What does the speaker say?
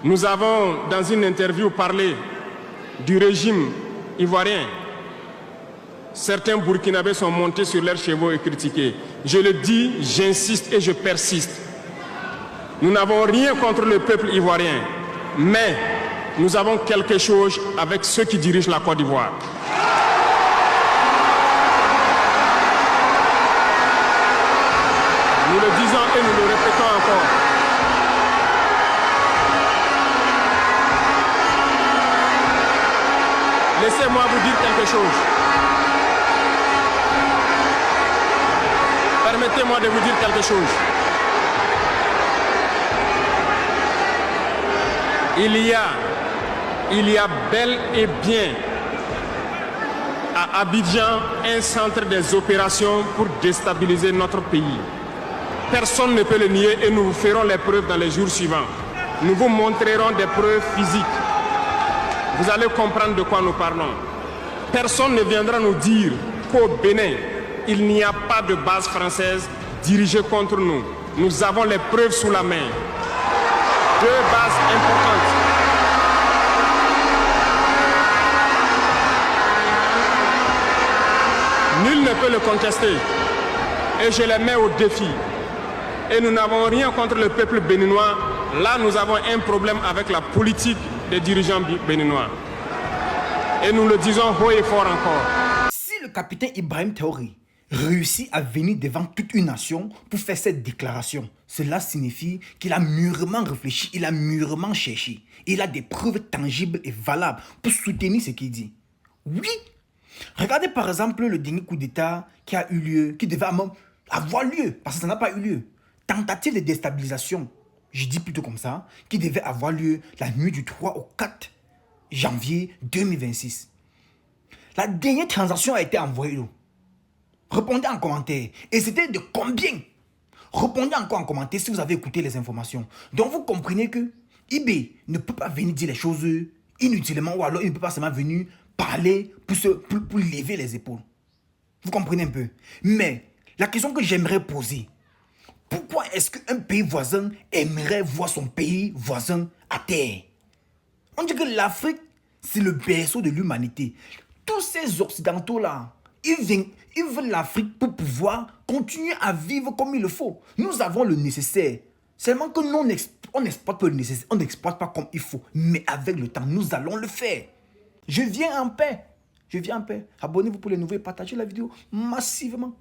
Nous avons, dans une interview, parlé du régime ivoirien. Certains Burkinabés sont montés sur leurs chevaux et critiqués. Je le dis, j'insiste et je persiste. Nous n'avons rien contre le peuple ivoirien, mais nous avons quelque chose avec ceux qui dirigent la Côte d'Ivoire. Nous le disons et nous le répétons encore. Laissez-moi vous dire quelque chose. Permettez-moi de vous dire quelque chose. Il y a bel et bien à Abidjan un centre des opérations pour déstabiliser notre pays. Personne ne peut le nier et nous vous ferons les preuves dans les jours suivants. Nous vous montrerons des preuves physiques. Vous allez comprendre de quoi nous parlons. Personne ne viendra nous dire qu'au Bénin, il n'y a pas de base française dirigée contre nous. Nous avons les preuves sous la main. 2 bases importantes. Nul ne peut le contester. Et je les mets au défi. Et nous n'avons rien contre le peuple béninois. Là, nous avons un problème avec la politique des dirigeants béninois. Et nous le disons haut et fort encore. Si le capitaine Ibrahim Traoré réussit à venir devant toute une nation pour faire cette déclaration, cela signifie qu'il a mûrement réfléchi, il a mûrement cherché. Il a des preuves tangibles et valables pour soutenir ce qu'il dit. Oui, regardez par exemple le dernier coup d'État qui a eu lieu, qui devait avoir lieu, parce que ça n'a pas eu lieu. Tentative de déstabilisation, je dis plutôt comme ça, qui devait avoir lieu la nuit du 3 au 4 janvier 2026. La dernière transaction a été envoyée. Répondez en commentaire. Et c'était de combien? Répondez encore en commentaire si vous avez écouté les informations. Donc vous comprenez que IB ne peut pas venir dire les choses inutilement ou alors il ne peut pas seulement venir parler pour lever les épaules. Vous comprenez un peu? Mais la question que j'aimerais poser, pourquoi est-ce qu'un pays voisin aimerait voir son pays voisin à terre? On dit que l'Afrique, c'est le berceau de l'humanité. Tous ces Occidentaux-là, ils veulent l'Afrique pour pouvoir continuer à vivre comme il le faut. Nous avons le nécessaire. Seulement que nous, on n'exploite pas le nécessaire. On n'exploite pas comme il faut. Mais avec le temps, nous allons le faire. Je viens en paix. Je viens en paix. Abonnez-vous pour les nouveaux et partagez la vidéo massivement.